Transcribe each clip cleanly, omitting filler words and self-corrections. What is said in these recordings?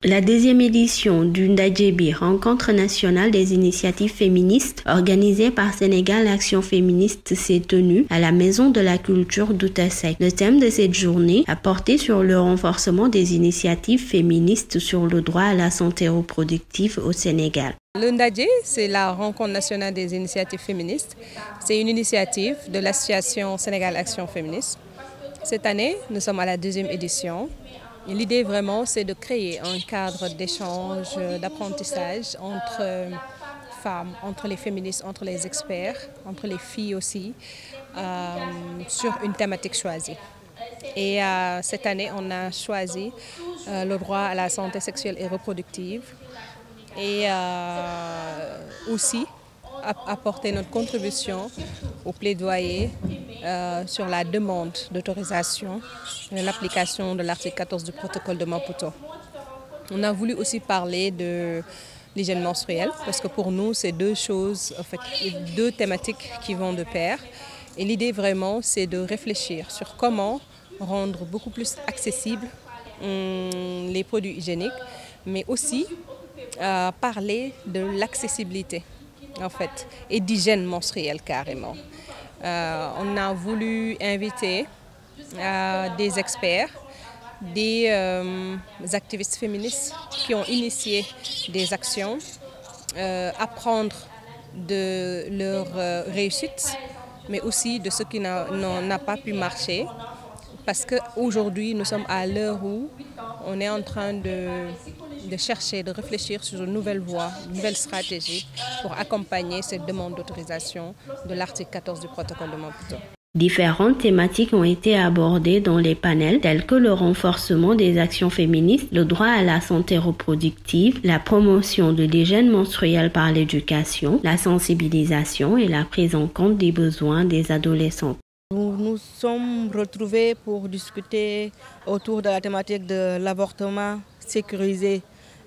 La deuxième édition du Ndadjebi, rencontre nationale des initiatives féministes, organisée par Sénégal Action Féministe, s'est tenue à la Maison de la Culture d'Outassec. Le thème de cette journée a porté sur le renforcement des initiatives féministes sur le droit à la santé reproductive au Sénégal. Le Ndadje, c'est la rencontre nationale des initiatives féministes. C'est une initiative de l'association Sénégal Action Féministe. Cette année, nous sommes à la deuxième édition. L'idée vraiment, c'est de créer un cadre d'échange, d'apprentissage entre femmes, entre les féministes, entre les experts, entre les filles aussi, sur une thématique choisie. Et cette année, on a choisi le droit à la santé sexuelle et reproductive et aussi apporter notre contribution au plaidoyer sur la demande d'autorisation et l'application de l'article 14 du protocole de Maputo. On a voulu aussi parler de l'hygiène menstruelle parce que pour nous, c'est deux choses, en fait, deux thématiques qui vont de pair. Et l'idée vraiment, c'est de réfléchir sur comment rendre beaucoup plus accessibles les produits hygiéniques, mais aussi parler de l'accessibilité en fait, et d'hygiène menstruelle carrément. On a voulu inviter des experts, des activistes féministes qui ont initié des actions, apprendre de leur réussite, mais aussi de ce qui n'a pas pu marcher. Parce qu'aujourd'hui, nous sommes à l'heure où on est en train de chercher, de réfléchir sur une nouvelle voie, une nouvelle stratégie pour accompagner cette demande d'autorisation de l'article 14 du protocole de Maputo. Différentes thématiques ont été abordées dans les panels tels que le renforcement des actions féministes, le droit à la santé reproductive, la promotion de l'hygiène menstruelle par l'éducation, la sensibilisation et la prise en compte des besoins des adolescents. Nous nous sommes retrouvés pour discuter autour de la thématique de l'avortement sécurisé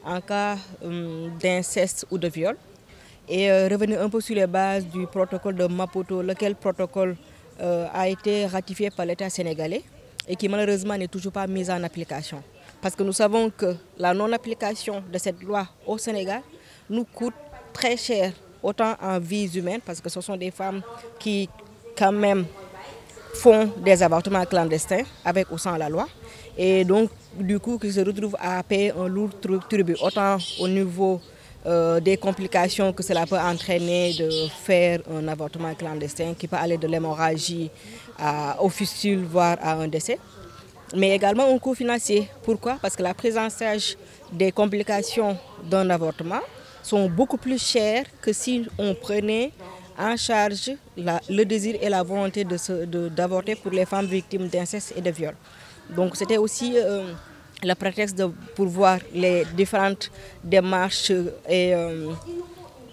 en cas d'inceste ou de viol et revenir un peu sur les bases du protocole de Maputo, lequel protocole a été ratifié par l'État sénégalais et qui malheureusement n'est toujours pas mis en application. Parce que nous savons que la non-application de cette loi au Sénégal nous coûte très cher, autant en vies humaines, parce que ce sont des femmes qui quand même font des avortements clandestins avec ou sans la loi et donc du coup qui se retrouvent à payer un lourd tribut autant au niveau des complications que cela peut entraîner de faire un avortement clandestin qui peut aller de l'hémorragie au fistule voire à un décès, mais également un coût financier. Pourquoi? Parce que la prise en charge des complications d'un avortement sont beaucoup plus chères que si on prenait en charge le désir et la volonté d'avorter pour les femmes victimes d'inceste et de viol. Donc c'était aussi le prétexte pour voir les différentes démarches et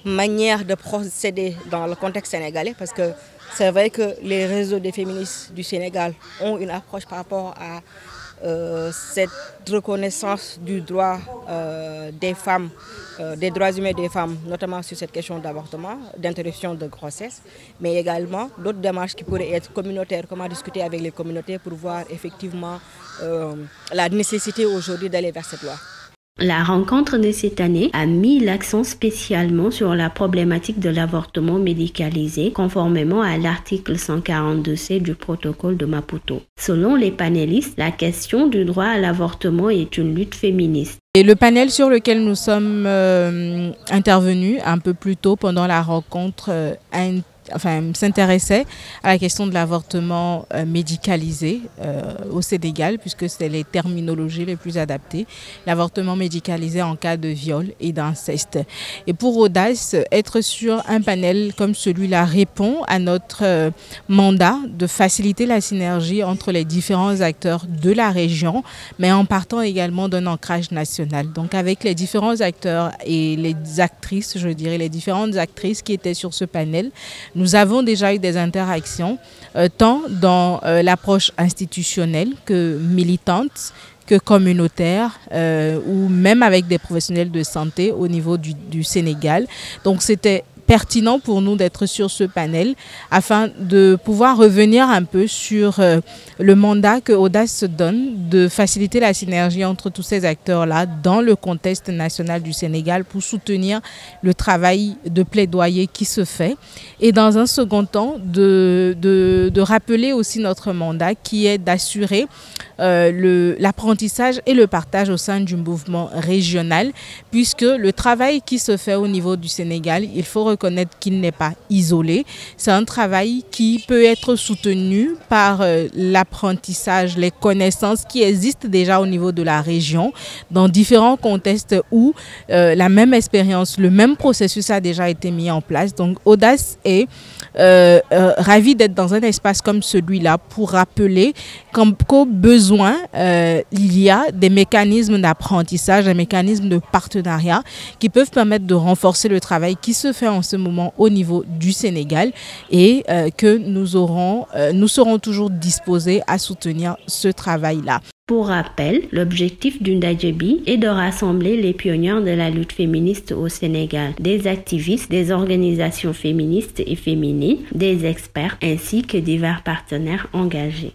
manières de procéder dans le contexte sénégalais, parce que c'est vrai que les réseaux des féministes du Sénégal ont une approche par rapport à cette reconnaissance du droit des femmes, des droits humains des femmes, notamment sur cette question d'avortement, d'interruption de grossesse, mais également d'autres démarches qui pourraient être communautaires, comment discuter avec les communautés pour voir effectivement la nécessité aujourd'hui d'aller vers cette loi. La rencontre de cette année a mis l'accent spécialement sur la problématique de l'avortement médicalisé, conformément à l'article 142C du protocole de Maputo. Selon les panélistes, la question du droit à l'avortement est une lutte féministe. Et le panel sur lequel nous sommes intervenus un peu plus tôt pendant la rencontre s'intéressait à la question de l'avortement médicalisé au Sénégal, puisque c'est les terminologies les plus adaptées. L'avortement médicalisé en cas de viol et d'inceste. Et pour Audace, être sur un panel comme celui-là répond à notre mandat de faciliter la synergie entre les différents acteurs de la région, mais en partant également d'un ancrage national. Donc avec les différents acteurs et les actrices, je dirais les différentes actrices qui étaient sur ce panel, nous avons déjà eu des interactions, tant dans l'approche institutionnelle que militante, que communautaire, ou même avec des professionnels de santé au niveau du Sénégal. Donc c'était pertinent pour nous d'être sur ce panel afin de pouvoir revenir un peu sur le mandat que Audace se donne de faciliter la synergie entre tous ces acteurs-là dans le contexte national du Sénégal pour soutenir le travail de plaidoyer qui se fait. Et dans un second temps, de rappeler aussi notre mandat qui est d'assurer l'apprentissage et le partage au sein du mouvement régional, puisque le travail qui se fait au niveau du Sénégal, il faut reconnaître qu'il n'est pas isolé. C'est un travail qui peut être soutenu par l'apprentissage, les connaissances qui existent déjà au niveau de la région, dans différents contextes où la même expérience, le même processus a déjà été mis en place. Donc Audace est ravi d'être dans un espace comme celui-là pour rappeler qu'au besoin, il y a des mécanismes d'apprentissage, des mécanismes de partenariat qui peuvent permettre de renforcer le travail qui se fait en ce moment au niveau du Sénégal et que nous serons toujours disposés à soutenir ce travail-là. Pour rappel, l'objectif du Ndajebi est de rassembler les pionnières de la lutte féministe au Sénégal, des activistes, des organisations féministes et féminines, des experts ainsi que divers partenaires engagés.